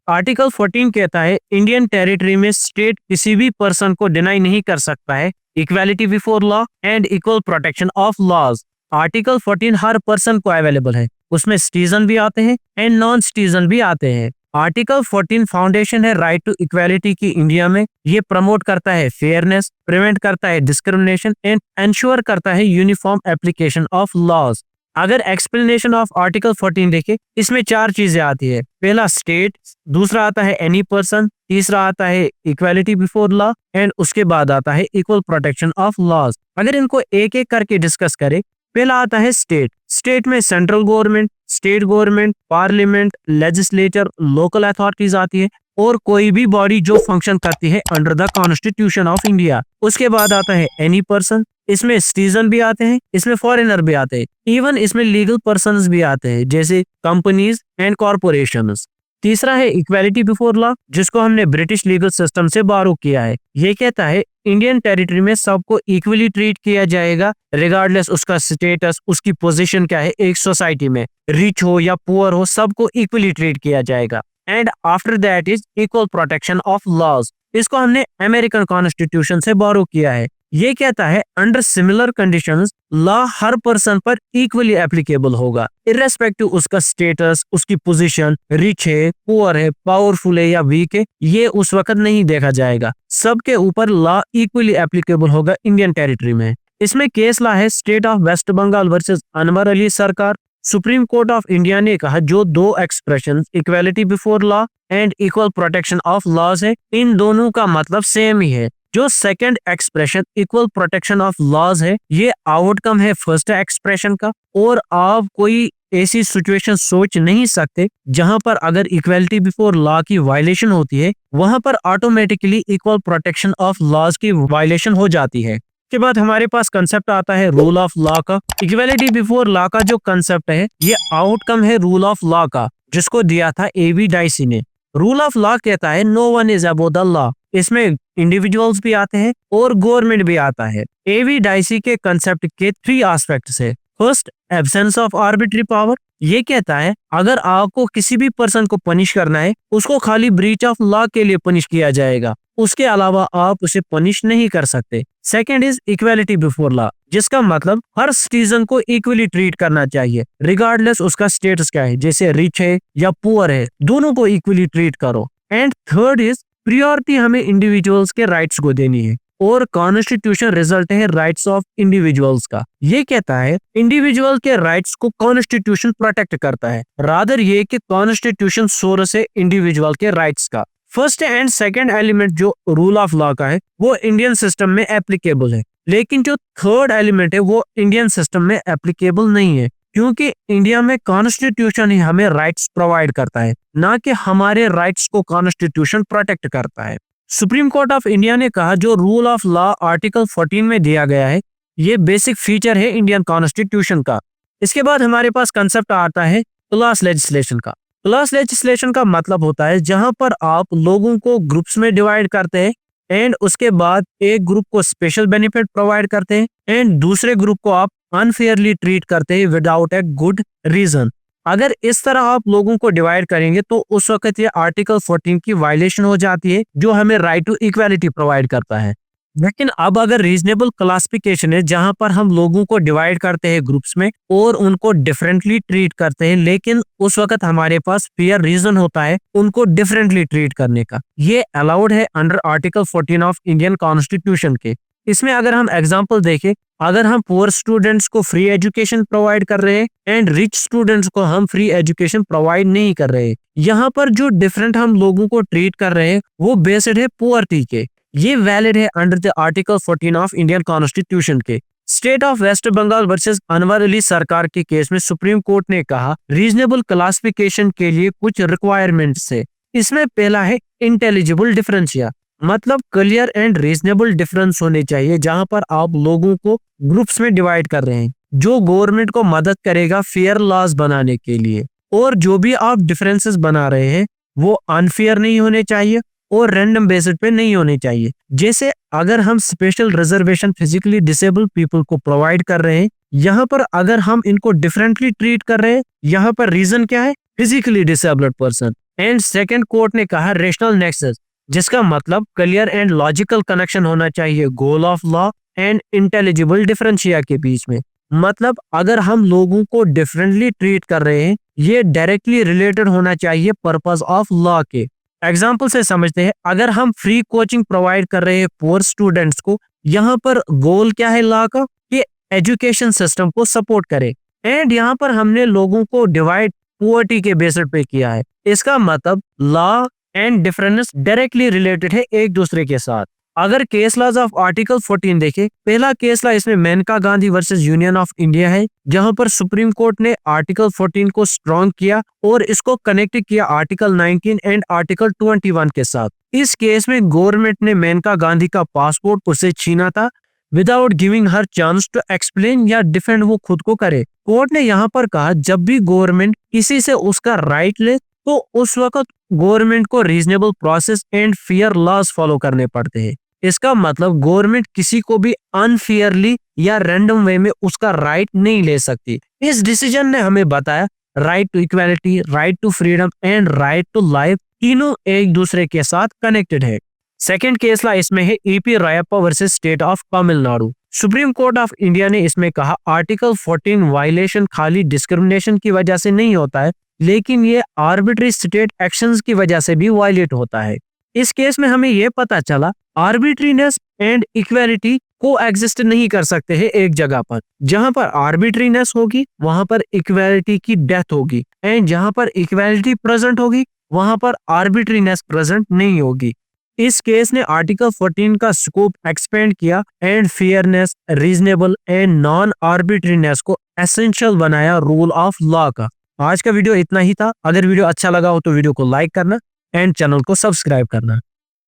Article 14 कहता है Indian territory में स्टेट किसी भी पर्सन को डिनाई नहीं कर सकता है equality before law and equal protection of laws. Article 14 हर पर्सन को अवेलेबल है, उसमें सिटीजन भी आते हैं एंड नॉन सिटीजन भी आते हैं। आर्टिकल 14 फाउंडेशन है राइट टू इक्वालिटी की इंडिया में। ये प्रमोट करता है फेयरनेस, प्रिवेंट करता है डिस्क्रिमिनेशन एंड एंश्योर करता है यूनिफॉर्म एप्लीकेशन ऑफ लॉज। अगर एक्सप्लेनेशन ऑफ आर्टिकल 14 देखें, इसमें 4 चीजें आती है। पहला स्टेट, दूसरा आता है एनी पर्सन, तीसरा आता है इक्वालिटी बिफोर लॉ एंड उसके बाद आता है इक्वल प्रोटेक्शन ऑफ लॉज। अगर इनको एक एक करके डिस्कस करें, पहला आता है स्टेट। स्टेट में central government, state government, parliament, legislature, local authorities आती है और कोई भी बॉडी जो फंक्शन करती है under the constitution of India. उसके बाद आता है एनी पर्सन, इसमें सिटीजन भी आते हैं, इसमें फॉरेनर भी आते हैं, इवन इसमें लीगल पर्सन्स भी आते हैं जैसे कंपनीज एंड कॉर्पोरेशंस। तीसरा है इक्वालिटी बिफोर लॉ, जिसको हमने ब्रिटिश लीगल सिस्टम से बारो किया है। ये कहता है इंडियन टेरिटरी में सबको इक्वली ट्रीट किया जाएगा रिगार्डलेस उसका स्टेटस, उसकी पोजीशन क्या है एक सोसाइटी में, रिच हो या पुअर हो, सबको इक्वली ट्रीट किया जाएगा। And after that is equal protection of laws. इसको हमने अमेरिकन कॉन्स्टिट्यूशन से बारो किया है। ये कहता है अंडर सिमिलर कंडीशंस लॉ हर पर्सन पर इक्वली एप्लीकेबल होगा इर्रेस्पेक्टिव उसका स्टेटस, उसकी पोजीशन, रिच है, पुअर है, पावरफुल है या वीक है, ये उस वक्त नहीं देखा जाएगा। सबके ऊपर लॉ इक्वली एप्लीकेबल होगा इंडियन टेरिटरी में। इसमें केस लॉ है state of West Bengal versus Anwar Ali Sarkar. Supreme Court of India ने कहा जो दो expression equality before law and equal protection of laws है, इन दोनों का मतलब सेम ही है। जो second expression equal protection of laws है, ये आउटकम है फर्स्ट एक्सप्रेशन का। और आप कोई ऐसी सिचुएशन सोच नहीं सकते जहां पर अगर इक्वालिटी बिफोर लॉ की वायलेशन होती है, वहां पर automatically equal protection of laws की वायलेशन हो जाती है। के बाद हमारे पास कंसेप्ट आता है रूल ऑफ लॉ का। इक्वालिटी बिफोर लॉ का जो कंसेप्ट है, ये आउटकम है रूल ऑफ लॉ का, जिसको दिया था एवी डाइसी ने। रूल ऑफ लॉ कहता है no one is above the law. इसमें इंडिविजुअल्स भी आते हैं और गवर्नमेंट भी आता है। एवी डाइसी के कंसेप्ट के 3 एस्पेक्ट्स है। First, absence of arbitrary power. ये कहता है अगर आपको किसी भी पर्सन को पनिश करना है, उसको खाली ब्रीच ऑफ लॉ के लिए पनिश किया जाएगा, उसके अलावा आप उसे पनिश नहीं कर सकते। Second is equality before law, जिसका मतलब हर सिटीजन को इक्वली ट्रीट करना चाहिए रिगार्डलेस उसका स्टेटस क्या है, जैसे रिच है या पुअर है, दोनों को इक्वली ट्रीट करो। एंड थर्ड इज प्रियोरिटी हमें इंडिविजुअल्स के राइट्स को देनी है और कॉन्स्टिट्यूशन रिजल्ट है राइट्स ऑफ इंडिविजुअल्स का। ये कहता है इंडिविजुअल के राइट्स को कॉन्स्टिट्यूशन प्रोटेक्ट करता है, रादर ये कि कॉन्स्टिट्यूशन सोर्स है इंडिविजुअल के राइट्स का। फर्स्ट एंड सेकंड एलिमेंट जो रूल ऑफ लॉ का है वो इंडियन सिस्टम में एप्लीकेबल है, लेकिन जो थर्ड एलिमेंट है वो इंडियन सिस्टम में एप्लीकेबल नहीं है, क्योंकि इंडिया में कॉन्स्टिट्यूशन ही हमें राइट्स प्रोवाइड करता है, ना कि हमारे राइट्स को कॉन्स्टिट्यूशन प्रोटेक्ट करता है। सुप्रीम कोर्ट ऑफ इंडिया ने कहा जो रूल ऑफ लॉ आर्टिकल 14 में दिया गया है, ये बेसिक फीचर है इंडियन कॉन्स्टिट्यूशन का। इसके बाद हमारे पास कंसेप्ट आता है क्लास लेजिस्लेशन का। क्लास लेजिस्लेशन का मतलब होता है जहां पर आप लोगों को ग्रुप्स में डिवाइड करते हैं एंड उसके बाद एक ग्रुप को स्पेशल बेनिफिट प्रोवाइड करते हैं एंड दूसरे ग्रुप को आप अनफेयरली ट्रीट करते हैं विदाउट ए गुड रीजन। अगर इस तरह आप लोगों को डिवाइड करेंगे तो उस वक्त ये आर्टिकल 14 की वायलेशन हो जाती है, जो हमें राइट टू इक्वालिटी प्रोवाइड करता है। लेकिन अब अगर रीजनेबल क्लासिफिकेशन है जहां पर हम लोगों को डिवाइड करते हैं ग्रुप्स में और उनको डिफरेंटली ट्रीट करते हैं, लेकिन उस वक्त हमारे पास फेयर रीजन होता है उनको डिफरेंटली ट्रीट करने का, ये अलाउड है under article 14 of Indian constitution के। इसमें अगर हम एग्जांपल देखें, अगर हम पुअर स्टूडेंट्स को फ्री एजुकेशन प्रोवाइड कर रहे हैं एंड रिच स्टूडेंट्स को हम फ्री एजुकेशन प्रोवाइड नहीं कर रहे हैं, यहाँ पर जो डिफरेंट हम लोगों को ट्रीट कर रहे हैं वो बेस्ड है पुअर्टी के। ये वैलिड है under the article 14 of Indian constitution के। State of West Bengal versus Anwar Ali Sarkar के केस में सुप्रीम कोर्ट ने कहा रीजनेबल क्लासिफिकेशन के लिए कुछ रिक्वायरमेंट्स है। इसमें पहला है इंटेलिजिबल डिफरेंशिया, मतलब क्लियर एंड रीजनेबल डिफरेंस होने चाहिए जहां पर आप लोगों को ग्रुप्स में डिवाइड कर रहे हैं, जो गवर्नमेंट को मदद करेगा फेयर लॉज बनाने के लिए। और जो भी आप डिफरेंसेस बना रहे हैं वो अनफेयर नहीं होने चाहिए और रैंडम बेसिस पे नहीं होने चाहिए। जैसे अगर हम special reservation physically disable people को प्रोवाइड कर रहे हैं, यहाँ पर अगर हम इनको डिफरेंटली ट्रीट कर रहे हैं, यहाँ पर रीजन क्या है, physically disabled person, and second court ने कहा रेशनल नेक्सस, जिसका मतलब क्लियर एंड लॉजिकल कनेक्शन होना चाहिए goal of law and intelligible differentia के बीच में। मतलब अगर हम लोगों को डिफरेंटली ट्रीट कर रहे हैं, ये डायरेक्टली रिलेटेड होना चाहिए पर्पस ऑफ लॉ के। एग्जाम्पल से समझते हैं, अगर हम फ्री कोचिंग प्रोवाइड कर रहे हैं पुअर स्टूडेंट्स को, यहाँ पर गोल क्या है लॉ का, कि एजुकेशन सिस्टम को सपोर्ट करे। एंड यहाँ पर हमने लोगों को डिवाइड पुअर्टी के बेसिस पे किया है। इसका मतलब law and difference directly related है एक दूसरे के साथ। अगर केस लॉज ऑफ आर्टिकल 14 देखे, पहला केस लॉ इसमें Maneka Gandhi versus Union of India है, जहां पर सुप्रीम कोर्ट ने आर्टिकल 14 को स्ट्रॉन्ग किया और इसको कनेक्ट किया आर्टिकल 19 एंड आर्टिकल 21 के साथ। इस केस में गवर्नमेंट ने मेनका गांधी का पासपोर्ट उसे छीना था without giving her chance to explain या डिफेंड वो खुद को करे। कोर्ट ने यहाँ पर कहा जब भी गवर्नमेंट किसी से उसका राइट ले तो उस वक्त गवर्नमेंट को reasonable process and fair laws follow करने पड़ते हैं। इसका मतलब गवर्नमेंट किसी को भी अनफेयरली या रैंडम वे में उसका राइट नहीं ले सकती। इस डिसीजन ने हमें बताया right to equality, right to freedom and right to life तीनों एक दूसरे के साथ कनेक्टेड है। सेकेंड केस लॉ इसमें है EP Rayappa versus state of Tamil Nadu. Supreme Court of India ने इसमें कहा आर्टिकल 14 वायलेशन खाली डिस्क्रिमिनेशन की वजह से नहीं होता है, लेकिन ये आर्बिट्री स्टेट एक्शंस की वजह से भी वायलेट होता है। इस केस में हमें यह पता चला आर्बिट्रीनेस एंड इक्वालिटी को एग्जिस्ट नहीं कर सकते हैं एक जगह पर। जहां पर आर्बिट्रीनेस होगी वहां पर इक्वालिटी की डेथ होगी, एंड जहां पर इक्वालिटी प्रेजेंट होगी वहां पर आर्बिट्रीनेस प्रेजेंट नहीं होगी। इस केस ने आर्टिकल 14 का स्कोप एक्सपेंड किया and fairness, reasonable and non arbitrariness को एसेंशियल बनाया रूल ऑफ लॉ का। आज का वीडियो इतना ही था। अगर वीडियो अच्छा लगा हो तो वीडियो को लाइक करना एंड चैनल को सब्सक्राइब करना।